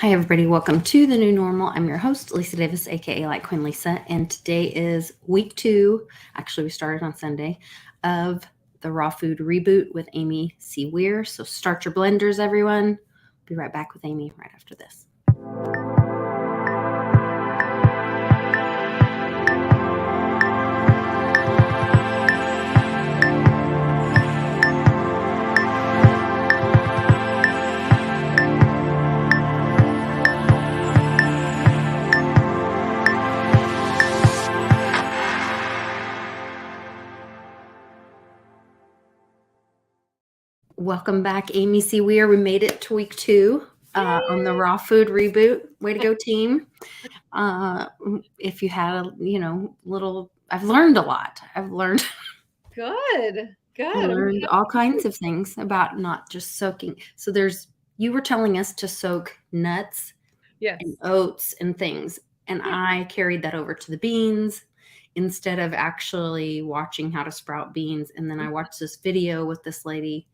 Hi, everybody. Welcome to the new normal. I'm your host, Lisa Davis, aka Like Queen Lisa, and today is week 2. Actually, we started on Sunday of the Raw Food Reboot with Amy C. Weir. So start your blenders, everyone. Be right back with Amy right after this. Welcome back, Amy C. Weir. We made it to week 2 on the Raw Food Reboot. Way to go, team. If you had a, little, I've learned a lot. Good. I learned all kinds of things about not just soaking. So you were telling us to soak nuts and oats and things. And I carried that over to the beans instead of actually watching how to sprout beans. And then I watched this video with this lady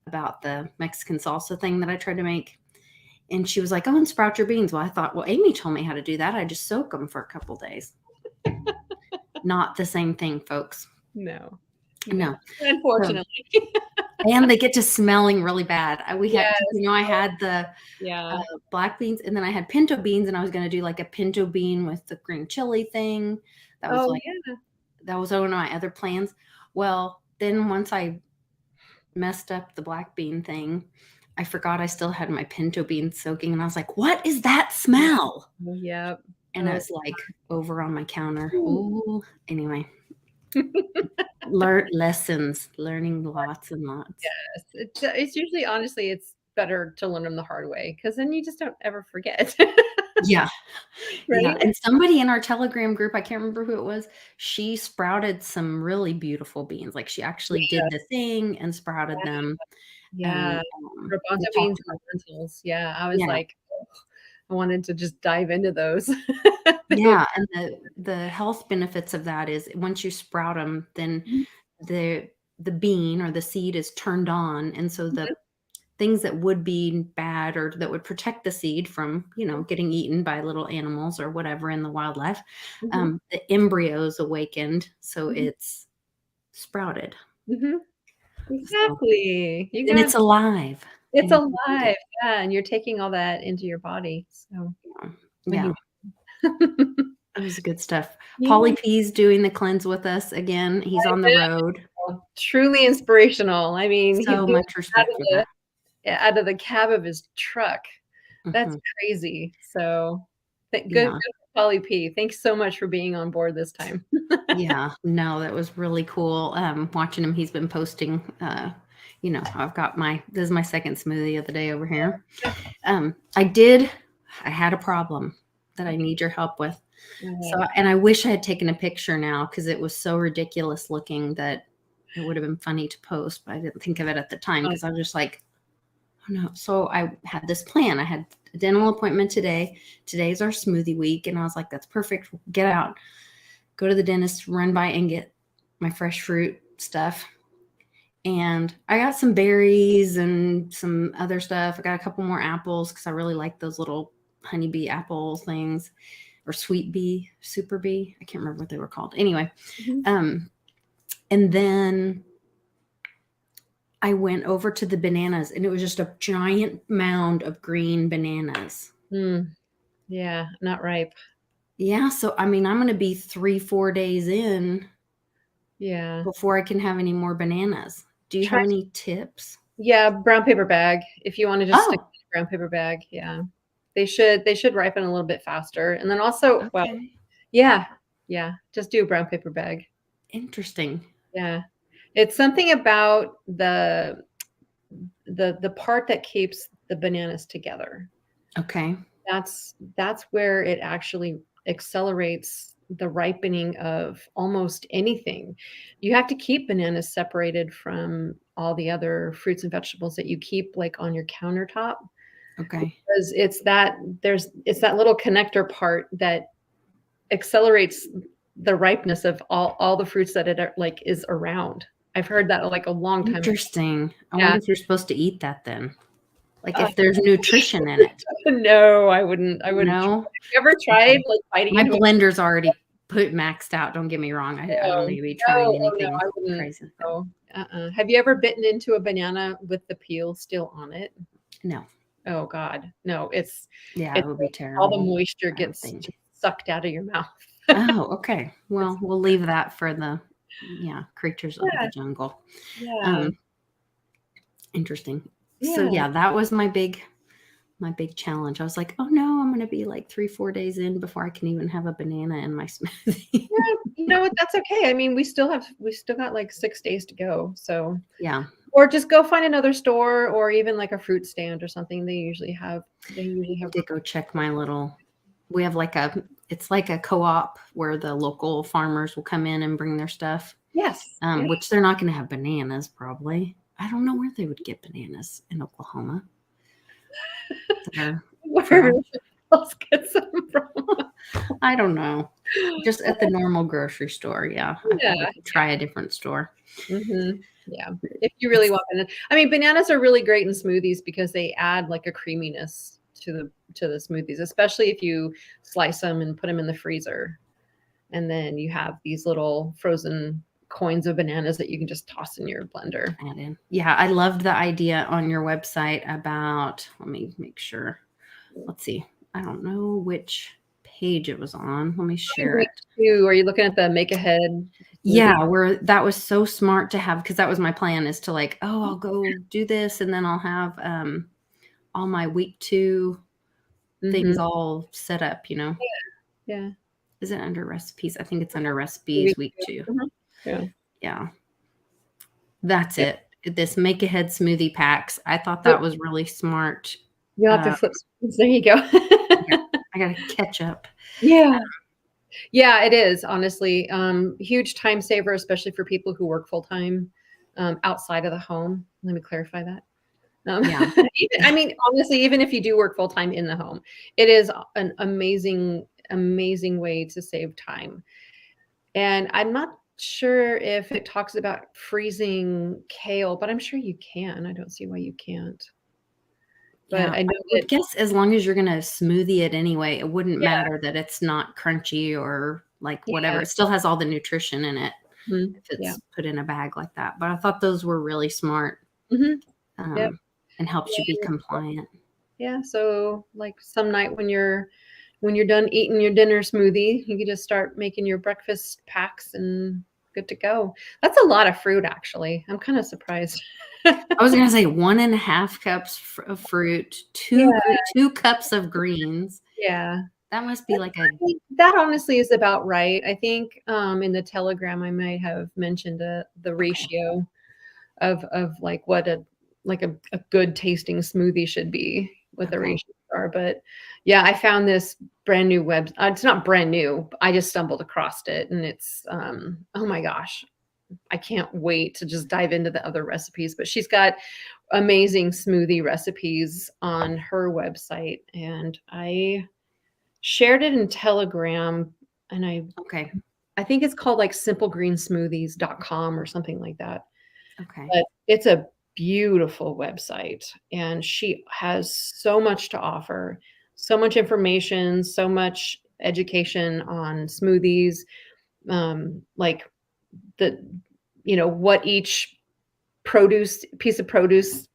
about the Mexican salsa thing that I tried to make. And she was like, oh, and sprout your beans. Well, I thought, well, Amy told me how to do that. I just soak them for a couple days. Not the same thing, folks. No. Unfortunately. And they get to smelling really bad. I had the black beans, and then I had pinto beans, and I was going to do like a pinto bean with the green chili thing. That was one of my other plans. Well, then once I messed up the black bean thing, I forgot I still had my pinto beans soaking, and I was like, what is that smell? Yep. And I was like over on my counter. Ooh. Anyway. Learning lots and lots. Yes. It's usually, honestly, it's better to learn them the hard way, because then you just don't ever forget. Yeah. Right? Yeah. And somebody in our Telegram group, I can't remember who it was, she sprouted some really beautiful beans. Like she actually did the thing and sprouted them. Yeah. Garbanzo beans and lentils. Yeah. I was like, I wanted to just dive into those. Yeah. And the health benefits of that is once you sprout them, then the bean or the seed is turned on. And so the things that would be bad or that would protect the seed from, getting eaten by little animals or whatever in the wildlife, the embryos awakened. So it's sprouted. Exactly. So, and it's alive. It's alive. Yeah. And you're taking all that into your body. So yeah. It was good stuff. Paulie P's doing the cleanse with us again. He's on the road. Truly inspirational. I mean, so much respect for that. Out of the cab of his truck. That's crazy. So good for Paulie P. Thanks so much for being on board this time. Yeah, no, that was really cool. Watching him, he's been posting, this is my second smoothie of the day over here. I had a problem that I need your help with. So, and I wish I had taken a picture now because it was so ridiculous looking that it would have been funny to post, but I didn't think of it at the time because I was just like, oh no. So I had this plan. I had a dental appointment today. Today's our smoothie week. And I was like, that's perfect. Get out, go to the dentist, run by and get my fresh fruit stuff. And I got some berries and some other stuff. I got a couple more apples because I really like those little honeybee apple things. Or sweet bee, super bee. I can't remember what they were called. Anyway, and then I went over to the bananas, and it was just a giant mound of green bananas. Yeah, not ripe. Yeah, so I mean, I'm going to be 3-4 days in. Yeah. Before I can have any more bananas. Do you have any tips? Yeah, brown paper bag. If you want to just stick to a brown paper bag, yeah. They should ripen a little bit faster. And then also, just do a brown paper bag. Interesting. Yeah. It's something about the part that keeps the bananas together. Okay. That's where it actually accelerates the ripening of almost anything. You have to keep bananas separated from all the other fruits and vegetables that you keep like on your countertop. Okay. Because it's that little connector part that accelerates the ripeness of all the fruits that it like is around. I've heard that like a long time. Interesting. I wonder if you're supposed to eat that then. Like if there's nutrition in it. No, I wouldn't try. No? Have you ever tried, like, biting My into a blender's already maxed out, don't get me wrong. I don't need to be trying no, oh, no, anything I wouldn't. crazy. No, Have you ever bitten into a banana with the peel still on it? No. Oh god, no, Yeah, it it's would be all the terrible, moisture I would gets think. just sucked out of your mouth. Oh, okay. Well, It's we'll leave that for the, creatures of the yeah, jungle. yeah, Um, Interesting. So yeah. yeah, that was my big challenge. I was like, "Oh no, I'm gonna be like 3-4 days in before I can even have a banana in my smoothie." Yeah, you know what, that's okay. I mean, we still got, like, 6 days to go, so Yeah, or just go find another store or even, like, a fruit stand or something. They usually I have did go check my little we have like it's like a co-op where the local farmers will come in and bring their stuff, yes, yeah. which they're not gonna have bananas probably. I don't know where they would get bananas in Oklahoma that are Where fresh. else get some from? I don't know. Just at the normal grocery store, yeah. I Yeah, probably could try a different store. mhm, yeah. If you really It's want banana I mean, bananas are really great in smoothies because they add, like, a creaminess to the smoothies, especially if you slice them and put them in the freezer, and then you have these little frozen coins of bananas that you can just toss in your blender. add in. Yeah, I loved the idea on your website about, let me make sure. Let's see. I don't know which page it was on. Let me share Week it. 2, are you looking at the make ahead smoothie? Yeah, where that was so smart to have because that was my plan is to like, oh, I'll go do this and then I'll have all my week 2 Mhm. things all set up, Yeah. Is it under recipes? I think it's under Week recipes week 2. 2. Mhm. Yeah. Yeah. That's Yep. it. This make ahead smoothie packs. I thought Yep. that was really smart. You'll have to Uh, flip spoons. There you go. I gotta catch up. Yeah. Yeah, it is, honestly. Huge time saver, especially for people who work full time, outside of the home. Let me clarify that. Yeah. I mean, honestly, even if you do work full time in the home, it is an amazing, amazing way to save time. And I'm not sure if it talks about freezing kale, but I'm sure you can. I don't see why you can't. But Yeah, I I know would that guess as long as you're gonna smoothie it anyway, it wouldn't yeah, matter that it's not crunchy or, like, whatever. yeah, It still has all the nutrition in it mhm, if yeah, it's put in a bag like that, but I thought those were really smart, mhm, yep, and helps you be yeah, compliant. yeah, so, like, some night when you're done eating your dinner smoothie, you can just start making your breakfast packs and good to go. That's a lot of fruit, actually. I'm kinda surprised. I was gonna say 1.5 cups of fruit, Yeah, 2 cups of greens. yeah. That must be like a I think that honestly is about right. I think, in the telegram, I might have mentioned, the okay, ratio of, like, what a good tasting smoothie should be, what the okay. ratios are, but, yeah, I found this brand new it's not brand new, I just stumbled across it, and it's, oh my gosh, I can't wait to just dive into the other recipes, but she's got amazing smoothie recipes on her website, and I shared it in Telegram, and Okay, I think it's called, like, simplegreensmoothies.com or something like that. okay. But it's a beautiful website, and she has so much to offer, so much information, so much education on smoothies, like the what each produce piece of produce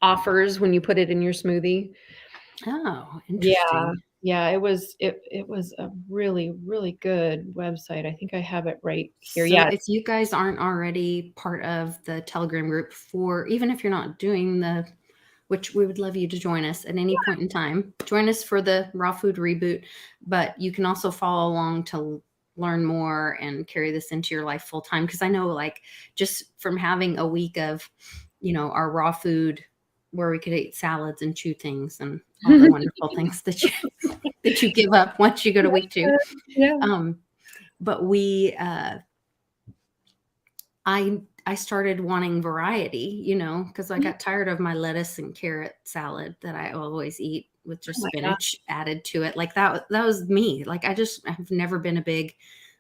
offers when you put it in your smoothie. Oh, Yeah. interesting. Yeah, it was a really, really good website. I think I have it right here. So Yeah. if you guys aren't already part of the Telegram group for even if you're not doing which we would love you to join us at any point in time. Join us for the raw food reboot, but you can also follow along to learn more and carry this into your life full time. Because I know, like, just from having a week of, our raw food where we could eat salads and chew things and all the wonderful things that you give up once you go to week 2. Yeah. Um, but I started wanting variety, because I Mhm. got tired of my lettuce and carrot salad that I always eat with Oh just my god. spinach added to it. Like that was me. Like I've never been a big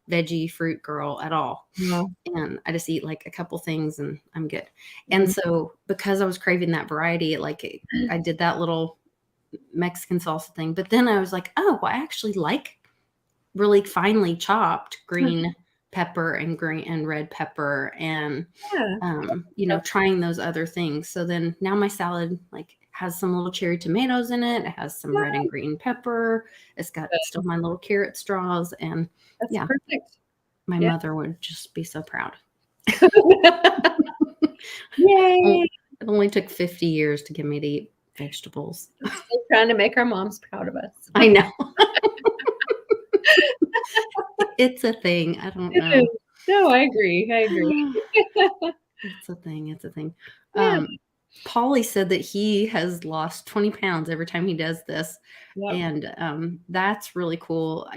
veggie fruit girl at all. No. And I just eat like a couple things and I'm good. And Mhm. so because I was craving that variety, I did that little Mexican salsa thing. But then I was like, oh, well, I actually like really finely chopped green pepper and green and red pepper and Yeah. trying those other things. So then now my salad like has some little cherry tomatoes in it. It has some red and green pepper. It's got still my little carrot straws. And That's yeah, perfect. my Yeah. mother would just be so proud. Yay. It only took 50 years to get me to eat vegetables. Still trying to make our moms proud of us. I know. It's a thing. I don't know. No, I agree. I agree. It's a thing. It's a thing. Yeah. Paulie said that he has lost 20 pounds every time he does this. Yep. And that's really cool.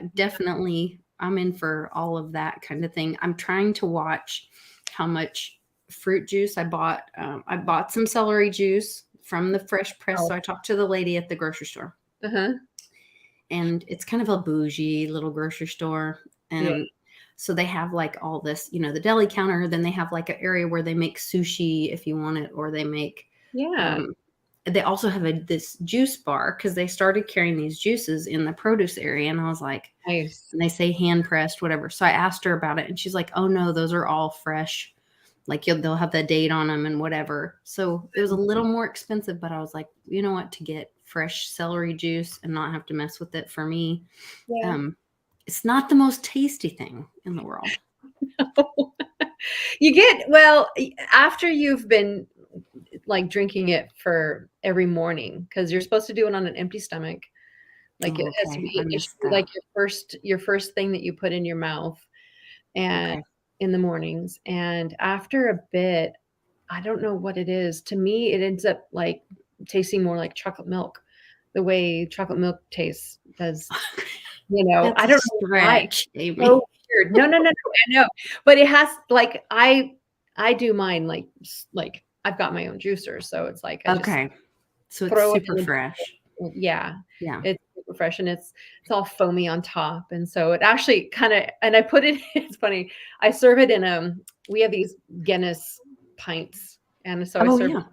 I'm in for all of that kind of thing. I'm trying to watch how much fruit juice I bought. I bought some celery juice from the fresh press. So I talked to the lady at the grocery store. Uh-huh. And it's kind of a bougie little grocery store. And so they have like all this, the deli counter. Then they have like an area where they make sushi if you want it, or they make, they also have this juice bar because they started carrying these juices in the produce area. And I was like, Nice. and they say hand pressed, whatever. So I asked her about it and she's like, oh no, those are all fresh. Like they'll have the date on them and whatever. So it was a little more expensive, but I was like, you know what, to get fresh celery juice and not have to mess with it for me. It's not the most tasty thing in the world. After you've been like drinking it for every morning, because you're supposed to do it on an empty stomach. Like it has to be like your first thing that you put in your mouth and in the mornings. And after a bit, I don't know what it is. To me, it ends up like tasting more like chocolate milk, the way chocolate milk tastes does. I don't know why. So weird. No. I know, but it has like I do mine like I've got my own juicer, so it's like I just so it's throw super it in fresh. Yeah, it's super fresh and it's all foamy on top, and so it actually kind of. And I put it. It's funny. I serve it in we have these Guinness pints, and so I serve a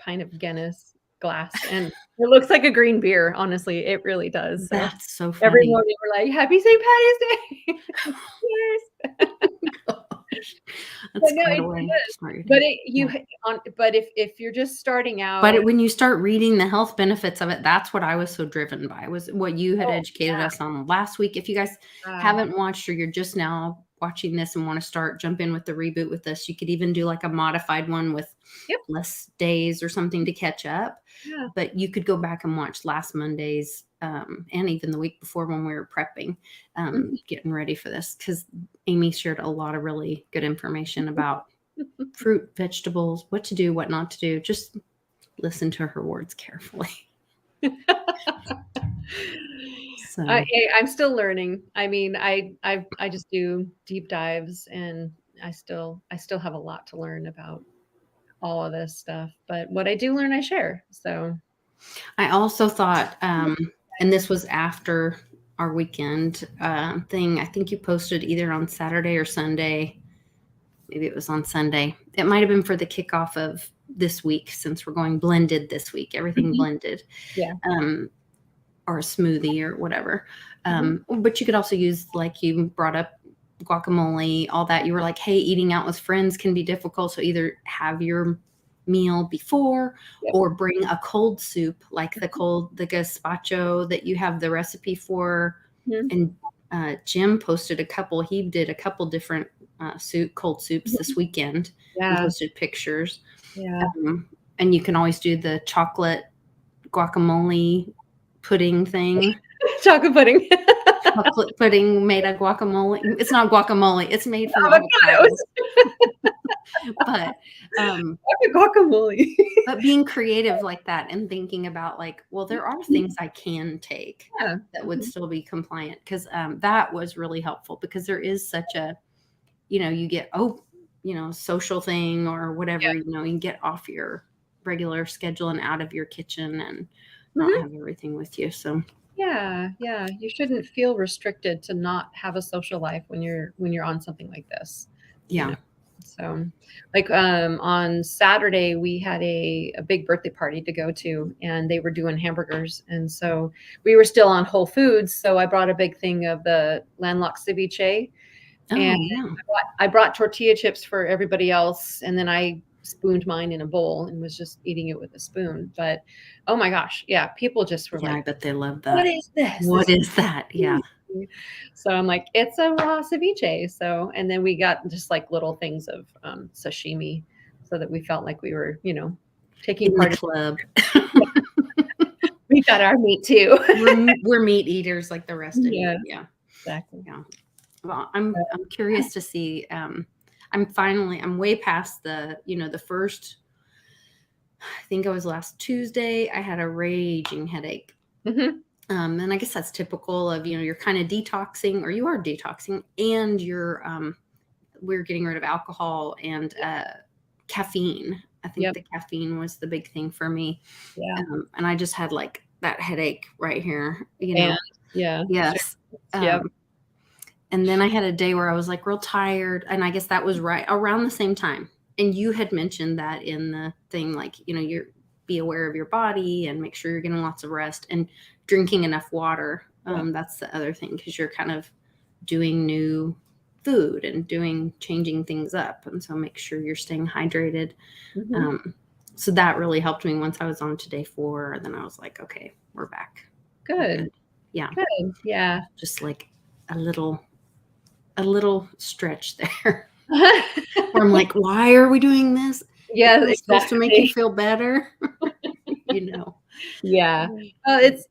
pint of Guinness glass, and it looks like a green beer. Honestly, it really does. So that's so funny. Every morning we're like, "Happy St. Patty's Day!" Yes. That's quite a way to start your day. But if you're just starting out, but when you start reading the health benefits of it, that's what I was so driven by, was what you had educated us on last week. If you guys haven't watched, or you're just now watching this and want to jump in with the reboot with this, you could even do like a modified one with less days or something to catch up. But you could go back and watch last Monday's and even the week before when we were prepping, getting ready for this, because Amy shared a lot of really good information about fruit, vegetables, what to do, what not to do. Just listen to her words carefully. So I'm still learning. I mean, I just do deep dives, and I still have a lot to learn about all of this stuff. But what I do learn, I share. So I also thought, and this was after our weekend thing. I think you posted either on Saturday or Sunday. Maybe it was on Sunday. It might have been for the kickoff of this week, since we're going blended this week, everything blended. Or a smoothie or whatever. But you could also use, like you brought up, guacamole, all that. You were like, hey, eating out with friends can be difficult. So either have your meal before or bring a cold soup, like the gazpacho that you have the recipe for. And Jim posted he did a couple different cold soups this weekend and posted pictures. And you can always do the chocolate guacamole pudding thing. Chocolate pudding. Chocolate pudding made of guacamole. It's not guacamole. It's made from avocados. But guacamole. But being creative like that and thinking about like, well, there are things I can take that would still be compliant, because that was really helpful, because there is such a, you get social thing or whatever, you can get off your regular schedule and out of your kitchen and not have everything with you. So Yeah, yeah. You shouldn't feel restricted to not have a social life when you're on something like this, you know. Yeah. So, like on Saturday we had a big birthday party to go to, and they were doing hamburgers, and so we were still on Whole Foods. So I brought a big thing of the landlocked ceviche, and Oh, yeah. I brought tortilla chips for everybody else, and then I spooned mine in a bowl and was just eating it with a spoon. But oh my gosh, yeah, people just were Yeah, I like, bet they love "What that. is this? What This is is that? Yeah. crazy." So I'm like, "It's a raw ceviche." So, and then we got just like little things of sashimi, so that we felt like we were, taking In the part. club. We got our meat too. We're meat eaters like the rest of you. Yeah, Yeah. exactly. Yeah. Well, I'm curious to see. I'm way past the first. I think it was last Tuesday. I had a raging headache. Hmm. And I guess that's typical of, you're kind of detoxing, or you are detoxing, and we're getting rid of alcohol and caffeine. I think Yep. the caffeine was the big thing for me. Yeah. And I just had like that headache right here, And yeah. Yes. Yep. And then I had a day where I was like real tired. And I guess that was right around the same time. And you had mentioned that in the thing, like, you're be aware of your body and make sure you're getting lots of rest and drinking enough water. Yeah. That's the other thing, because you're kind of doing new food and changing things up. And so make sure you're staying hydrated. Hmm. So that really helped me once I was on to day 4. Then I was like, okay, we're back. We're Good. good. Yeah. Good. Yeah. Just like a little stretch there where I'm like, why are we doing this? Yeah, It's supposed to make you exactly. feel better. you know. Yeah. It's,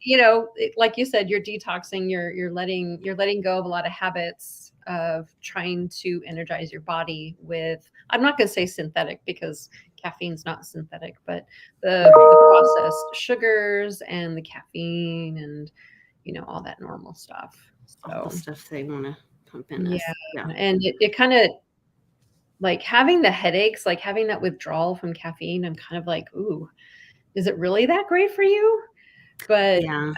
like you said, you're detoxing, you're letting go of a lot of habits of trying to energize your body with, I'm not going to say synthetic because caffeine's not synthetic, but the processed sugars and the caffeine and, all that normal stuff. All the So, stuff they want to pump in yeah. us. Yeah. And it kind of, like having the headaches, like having that withdrawal from caffeine, I'm kind of like, ooh, is it really that great for you? But Yeah.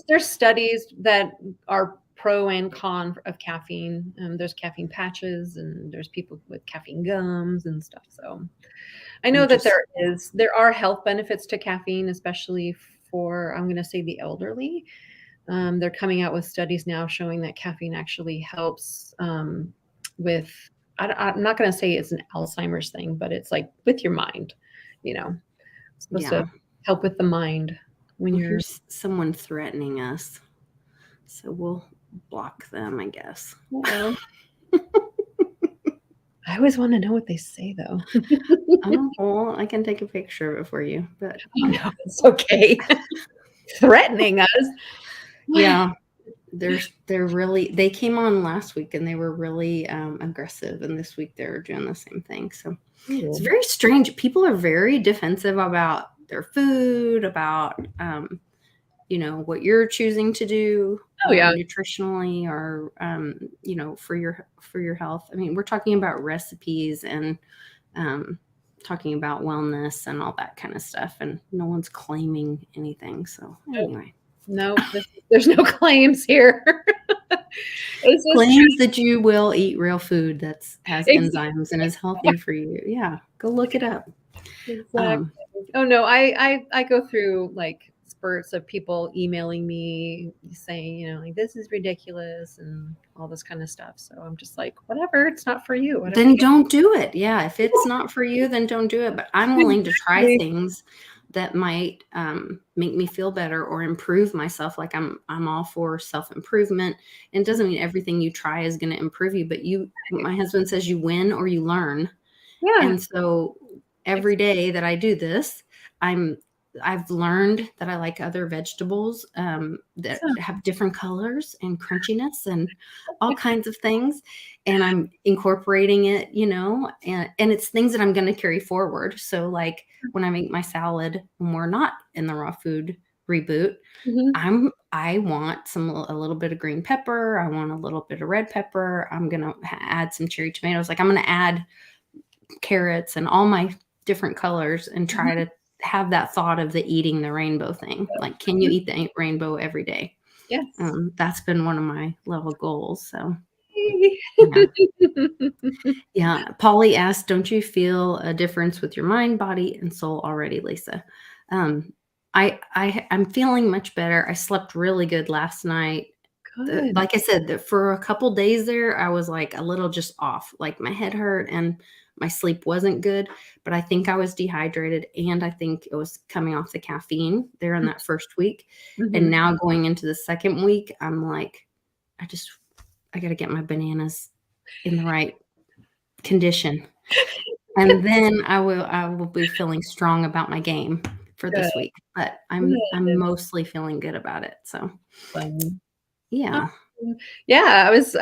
there's studies that are pro and con of caffeine. There's caffeine patches, and there's people with caffeine gums and stuff. So I know I'm that just, there are health benefits to caffeine, especially for, I'm going to say, the elderly. They're coming out with studies now showing that caffeine actually helps with. I'm not going to say it's an Alzheimer's thing, but it's like with your mind. It's supposed yeah. to help with the mind when Well, you're. here's someone threatening us. So we'll block them, I guess. Uh-oh. I always want to know what they say, though. Oh, well, I can take a picture of it for you. But Oh, no, it's okay. Threatening us. yeah, they came on last week and they were really aggressive. And this week they're doing the same thing. So it's Ooh. very strange. People are very defensive about their food, about, what you're choosing to do Oh, yeah. nutritionally, or, for your health. I mean, we're talking about recipes and talking about wellness and all that kind of stuff. And no one's claiming anything. So anyway. No, there's no claims here. It's just Claims that you will eat real food has exactly. enzymes and is healthy for you. Yeah, go look it up. Oh no, I go through like spurts of people emailing me saying, like, this is ridiculous and all this kind of stuff. So I'm just like, whatever, it's not for you. Whatever Then you don't do it. Yeah, if it's not for you, then don't do it. But I'm willing to try Exactly. things that might make me feel better or improve myself. Like I'm all for self-improvement. And it doesn't mean everything you try is going to improve you, but my husband says you win or you learn. Yeah. And so every day that I do this, I've learned that I like other vegetables that have different colors and crunchiness and all kinds of things. And I'm incorporating it, and it's things that I'm going to carry forward. So like when I make my salad, when we're not in the raw food reboot, Mhm. I want a little bit of green pepper. I want a little bit of red pepper. I'm going to add some cherry tomatoes. Like I'm going to add carrots and all my different colors and try Mhm. to have that thought of the eating the rainbow thing. Like, can you eat the rainbow every day? Yes. That's been one of my little goals. So yeah. Yeah. Polly asked, don't you feel a difference with your mind, body, and soul already, Lisa? Um, I'm feeling much better. I slept really good last night. Good. Like I said, for a couple days there, I was like a little just off. Like my head hurt and my sleep wasn't good, but I think I was dehydrated and I think it was coming off the caffeine there in that first week. And Mhm. now going into the second week, I'm like, I just I got to get my bananas in the right condition. And then I will be feeling strong about my game for Good, this week. But I'm good. mostly feeling good about it. So Fun. yeah. Awesome. Yeah, I was,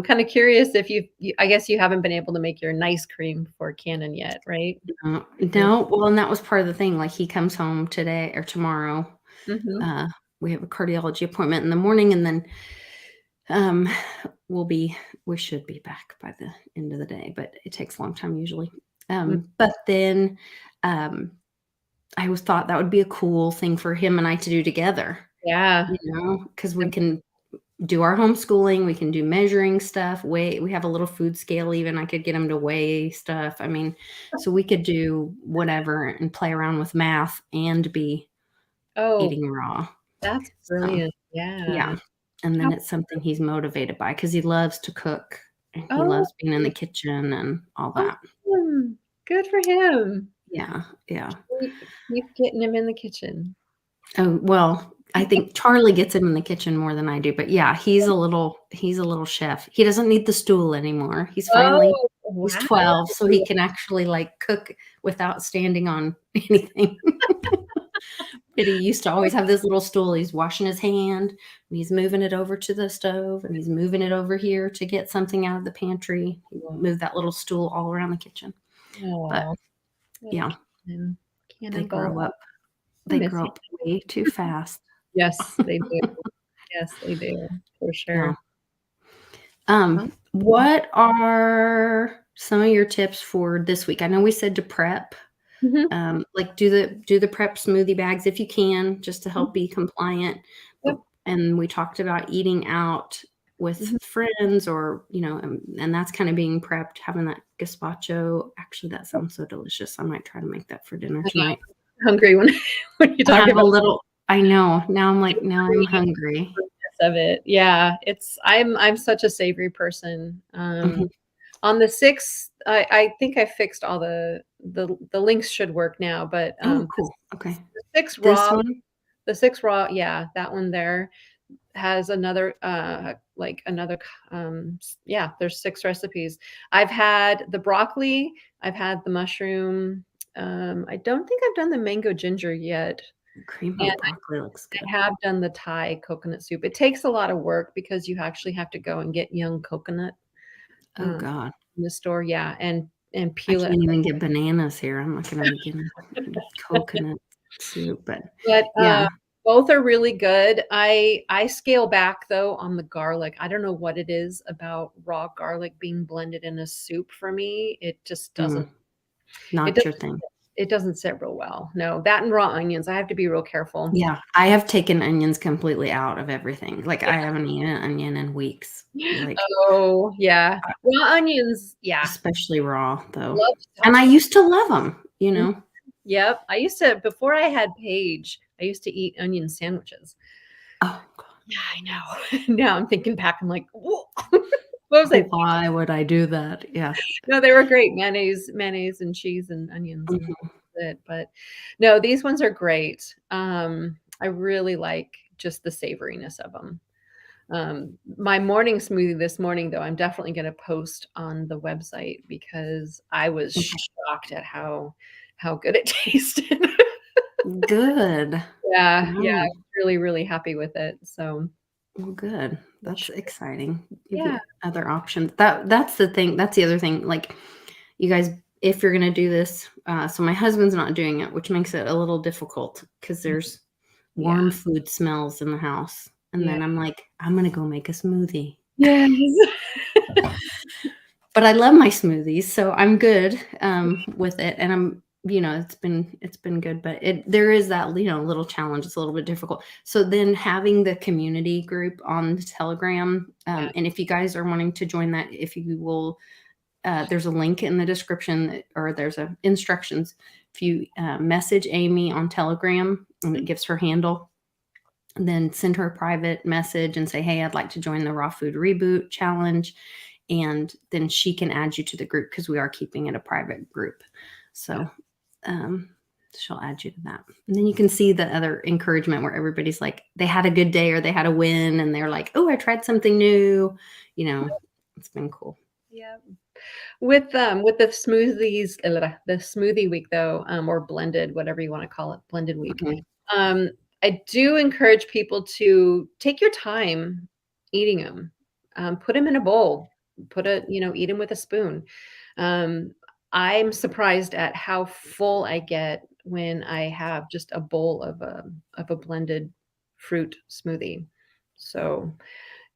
kinda curious if you I guess you haven't been able to make your nice cream for Canon yet, right? No. No, well, and that was part of the thing. Like he comes home today or tomorrow. Mhm. Uh, we have a cardiology appointment in the morning, and then um, we'll be we should be back by the end of the day, but it takes a long time usually. Mm. But then um, I always thought that would be a cool thing for him and I to do together, Yeah. because we can do our homeschooling, we can do measuring stuff, we have a little food scale even, I could get him to weigh stuff. I mean, so we could do whatever and play around with math and be Oh, eating raw. that's So, brilliant. Yeah. yeah, and How then it's something he's motivated by because he loves to cook, and he Oh, loves being in the kitchen and all that. awesome. Good for him. Yeah, yeah. Keep getting him in the kitchen. Oh, well, I think Charlie gets him in the kitchen more than I do, but yeah, he's a little chef. He doesn't need the stool anymore. Oh, He's wow. 12, so he can actually, like, cook without standing on anything. But he used to always have this little stool. He's washing his hand, and he's moving it over to the stove, and he's moving it over here to get something out of the pantry. He moved that little stool all around the kitchen. But, Aw, little yeah, Cannon. they Cannonball. grow up I they miss grow you. up way too fast. Yes, they do. Yes, they do, for Yeah. sure. Huh? What are some of your tips for this week? I know we said to prep, Mhm. like do the prep smoothie bags if you can, just to Mhm. help be compliant. Yep. And we talked about eating out with Mhm. friends or, and that's kind of being prepped, having that gazpacho. Actually, that sounds so delicious. I might try to make that for dinner I know. tonight. Hungry when when you I talk have a about little I know. Now I'm the hungry. of it. Yeah, I'm such a savory person. Mhm. On the 6th, I think I fixed all the links should work now, but, Oh, cool. Okay. the 6 This raw one? the 6 raw yeah, that one there has another, like, another yeah, there's 6 recipes. I've had the broccoli, I've had the mushroom, I don't think I've done the mango ginger yet, Cream and of broccoli looks I good. have done the Thai coconut soup. It takes a lot of work because you actually have to go and get young coconut, Oh um, god. in the store, yeah, and I peel it. can't even get bananas here. I'm not gonna be getting coconut soup, but But, yeah. both are really good. I scale back, though, on the garlic. I don't know what it is about raw garlic being blended in a soup for me. It just doesn't Mm, it not doesn't your thing. it doesn't sit real well. No, that and raw onions, I have to be real careful. Yeah, I have taken onions completely out of everything. Like, I haven't eaten an onion in weeks, like, Oh, yeah. Raw onions, yeah. especially raw, though. Love And I sauce. used to love them, you Mhm. know? Yep. I used to before I had Paige, I used to eat onion sandwiches. Oh god. Yeah, I know. Now I'm thinking back, I'm like, "Woah." What was I thinking? Why would I do that? Yeah. No, they were great. Mayonnaise and cheese and onions and Mhm. it, but no, these ones are great. I really like just the savoriness of them. My morning smoothie this morning, though, I'm definitely gonna post on the website because I was Okay. shocked at how good it tasted. Good. Yeah, yeah, I Nice. was really, really happy with it, so Well, good. for That's sure. exciting. Give Yeah. you other options. That's the thing. That's the other thing. Like, you guys, if you're gonna do this, so my husband's not doing it, which makes it a little difficult because Mhm. there's Yeah, warm food smells in the house. And yeah. then I'm like, I'm gonna go make a smoothie. Yes. But I love my smoothies, so I'm good with it. And it's been good, but there is that, little challenge. It's a little bit difficult. So then having the community group on the Telegram, Yeah. and if you guys are wanting to join that, if you will, there's a link in the description, or there's instructions. If you message Amy on Telegram and it gives her handle, then send her a private message and say, hey, I'd like to join the Raw Food Reboot Challenge. And then she can add you to the group, because we are keeping it a private group. So she'll add you to that. And then you can see the other encouragement where everybody's like, they had a good day or they had a win, and they're like, oh, I tried something new. It's been cool. Yeah. With the smoothies, the smoothie week though, or blended, whatever you want to call it, blended week. Mm-hmm. I do encourage people to take your time eating them. Put them in a bowl. Eat them with a spoon. I'm surprised at how full I get when I have just a bowl of a blended fruit smoothie. So,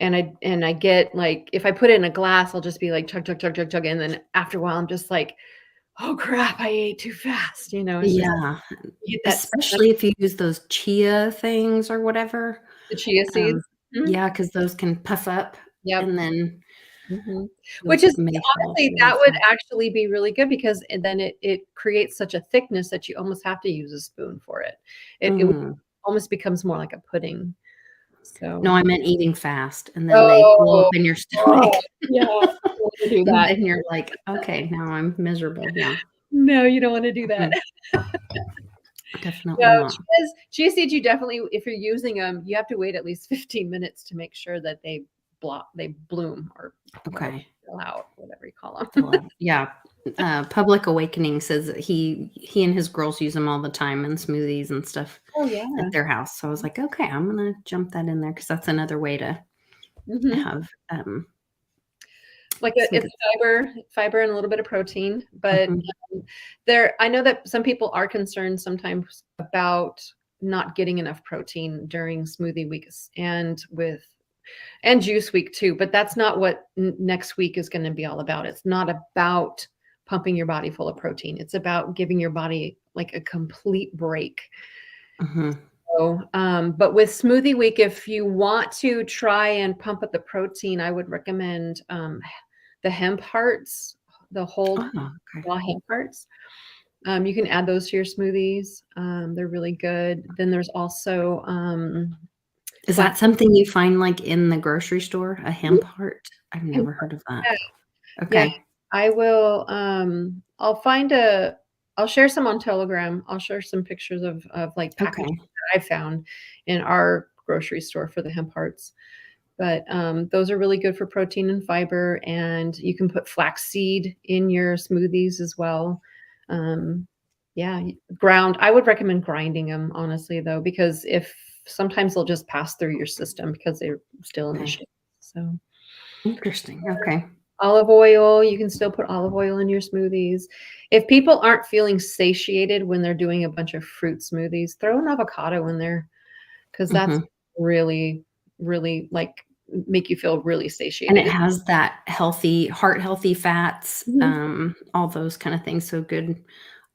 and I get, like, if I put it in a glass, I'll just be like chug, chug, chug, chug, chug, and then after a while, I'm just like, oh crap, I ate too fast. It's just Yeah. you get that Especially if you use those chia things or whatever. the chia seeds. Mhm. Yeah, because those can puff up, Yep. and then Mhm. you Which is may fall off honestly, really that would fast. actually be really good, because and then it creates such a thickness that you almost have to use a spoon for it. It Mm. almost becomes more like a pudding. No, So I meant eating fast, and then they blow up oh, in your oh, stomach. yeah, you don't wanna do And that. then you're like, "Okay, now I'm miserable." Yeah. No, you don't wanna do that. Mhm. No, Definitely not. chia seeds, you definitely, if you're using them, you have to wait at least 15 minutes to make sure that they bloom, or whatever, Okay. fill out, whatever you call them. Yeah. Public Awakening says that he and his girls use them all the time in smoothies and stuff Oh, yeah. at their house. So I was like, "Okay, I'm gonna jump that in there, because that's another way to Mhm. have, Like, some it's good." fiber and a little bit of protein, but, Mhm. I know that some people are concerned sometimes about not getting enough protein during smoothie weeks, and juice week too, but that's not what next week is gonna be all about. It's not about pumping your body full of protein. It's about giving your body, like, a complete break. Mhm. So, but with smoothie week, if you want to try and pump up the protein, I would recommend the hemp hearts, the whole Oh, okay. raw hemp hearts. You can add those to your smoothies. They're really good. Then there's also Is that flax. something you find, like, in the grocery store? A hemp heart? I've never heard of that. Yeah, yeah. Okay. I will. I'll share some on Telegram. I'll share some pictures of like packages Okay. that I found in our grocery store for the hemp hearts. But those are really good for protein and fiber, and you can put flaxseed in your smoothies as well. Um, yeah, I would recommend grinding them, honestly, though, because if sometimes they'll just pass through your system because they're still in the Okay. shake. So Interesting. Okay. olive oil, you can still put olive oil in your smoothies. If people aren't feeling satiated when they're doing a bunch of fruit smoothies, throw an avocado in there, because that's Mhm. really, really, like, make you feel really And it satiated. has that heart healthy fats, Mhm. all those kind of things. So good,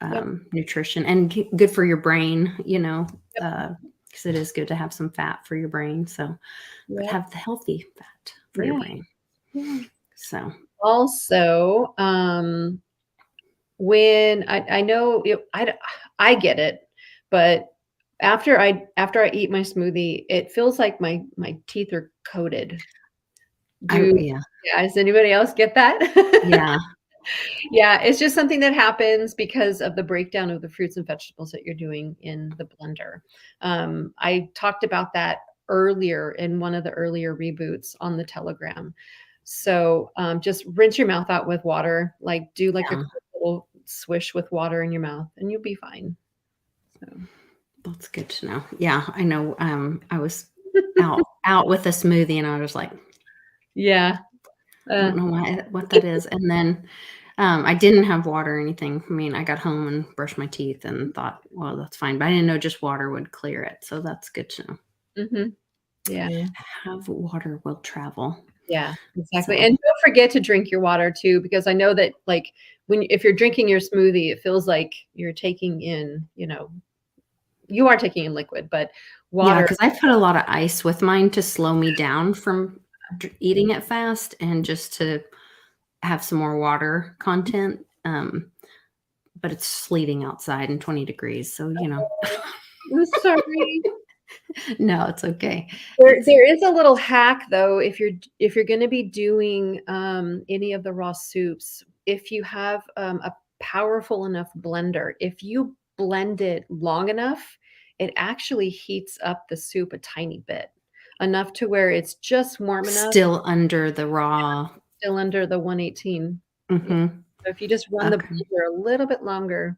Yep, nutrition, and good for your brain, yep, because it is good to have some fat for your brain. So, but yep, have the healthy fat for your yeah, brain. yeah. So, Also, when I know I get it, but after I eat my smoothie, it feels like my teeth are coated. Do yeah, Yeah, does anybody else get that? yeah, Yeah, it's just something that happens because of the breakdown of the fruits and vegetables that you're doing in the blender. I talked about that earlier in one of the earlier reboots on the Telegram. So, just rinse your mouth out with water, like, do, like, a yeah. quick little swish with water in your mouth, and you'll be fine. So That's good to know. Yeah, I know. I was out with a smoothie, and I was like, yeah, I uh, don't know what that is. And then I didn't have water or anything. I mean, I got home and brushed my teeth and thought, well, that's fine. But I didn't know just water would clear it. So that's good to know. mhm. Yeah. Have water will travel. Yeah, exactly. So And don't forget to drink your water too, because I know that like if you're drinking your smoothie, it feels like you're taking in, you are taking in liquid, but yeah, water. because I put a lot of ice with mine to slow me down from eating it fast and just to have some more water content. But it's sleeting outside and 20 degrees. So, I'm sorry. no, it's okay. There is a little hack though, if you're going to be doing any of the raw soups, if you have a powerful enough blender, if you blend it long enough, it actually heats up the soup a tiny bit, enough to where it's just warm enough, Still under the raw. still under the 118. Yeah. Mm-hmm. So if you just run the Okay. blender a little bit longer,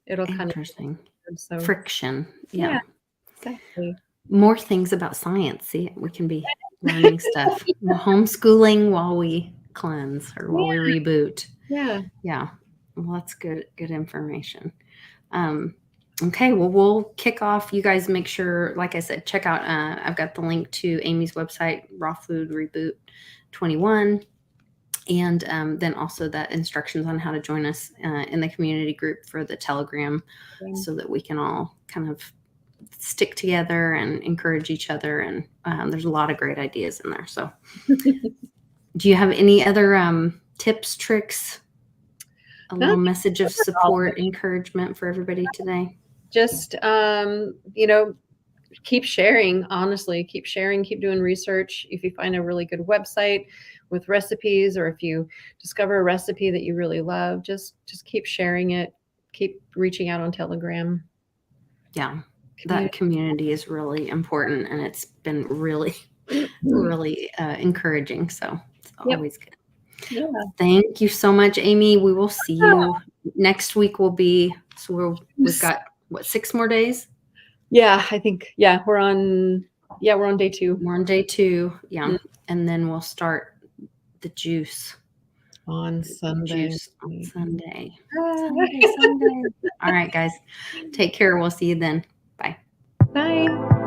it'll kind of Interesting. so Friction. yeah, Yeah. exactly. More things about science. See, we can be learning stuff. Homeschooling while we cleanse or while we reboot. Yeah. Yeah. Well, that's good information. Okay, well, we'll kick off. You guys make sure, like I said, check out, I've got the link to Amy's website, Raw Food Reboot 21. And then also that instructions on how to join us in the community group for the Telegram so that we can all kind of stick together and encourage each other. And there's a lot of great ideas in there. So do you have any other tips, tricks, a little message of support, encouragement for everybody today? Just keep sharing, honestly, keep sharing, keep doing research. If you find a really good website with recipes, or if you discover a recipe that you really love, just keep sharing it, keep reaching out on Telegram. Yeah, that community is really important, and it's been really really encouraging, so it's always good. Yeah. Thank you so much, Amy. We will see you next week. We've got what, 6 more days? Yeah, I think we're on day 2. We're on day 2. Yeah. And then we'll start the juice on Sunday. On Sunday. Sunday. All right, guys. Take care. We'll see you then. Bye. Bye.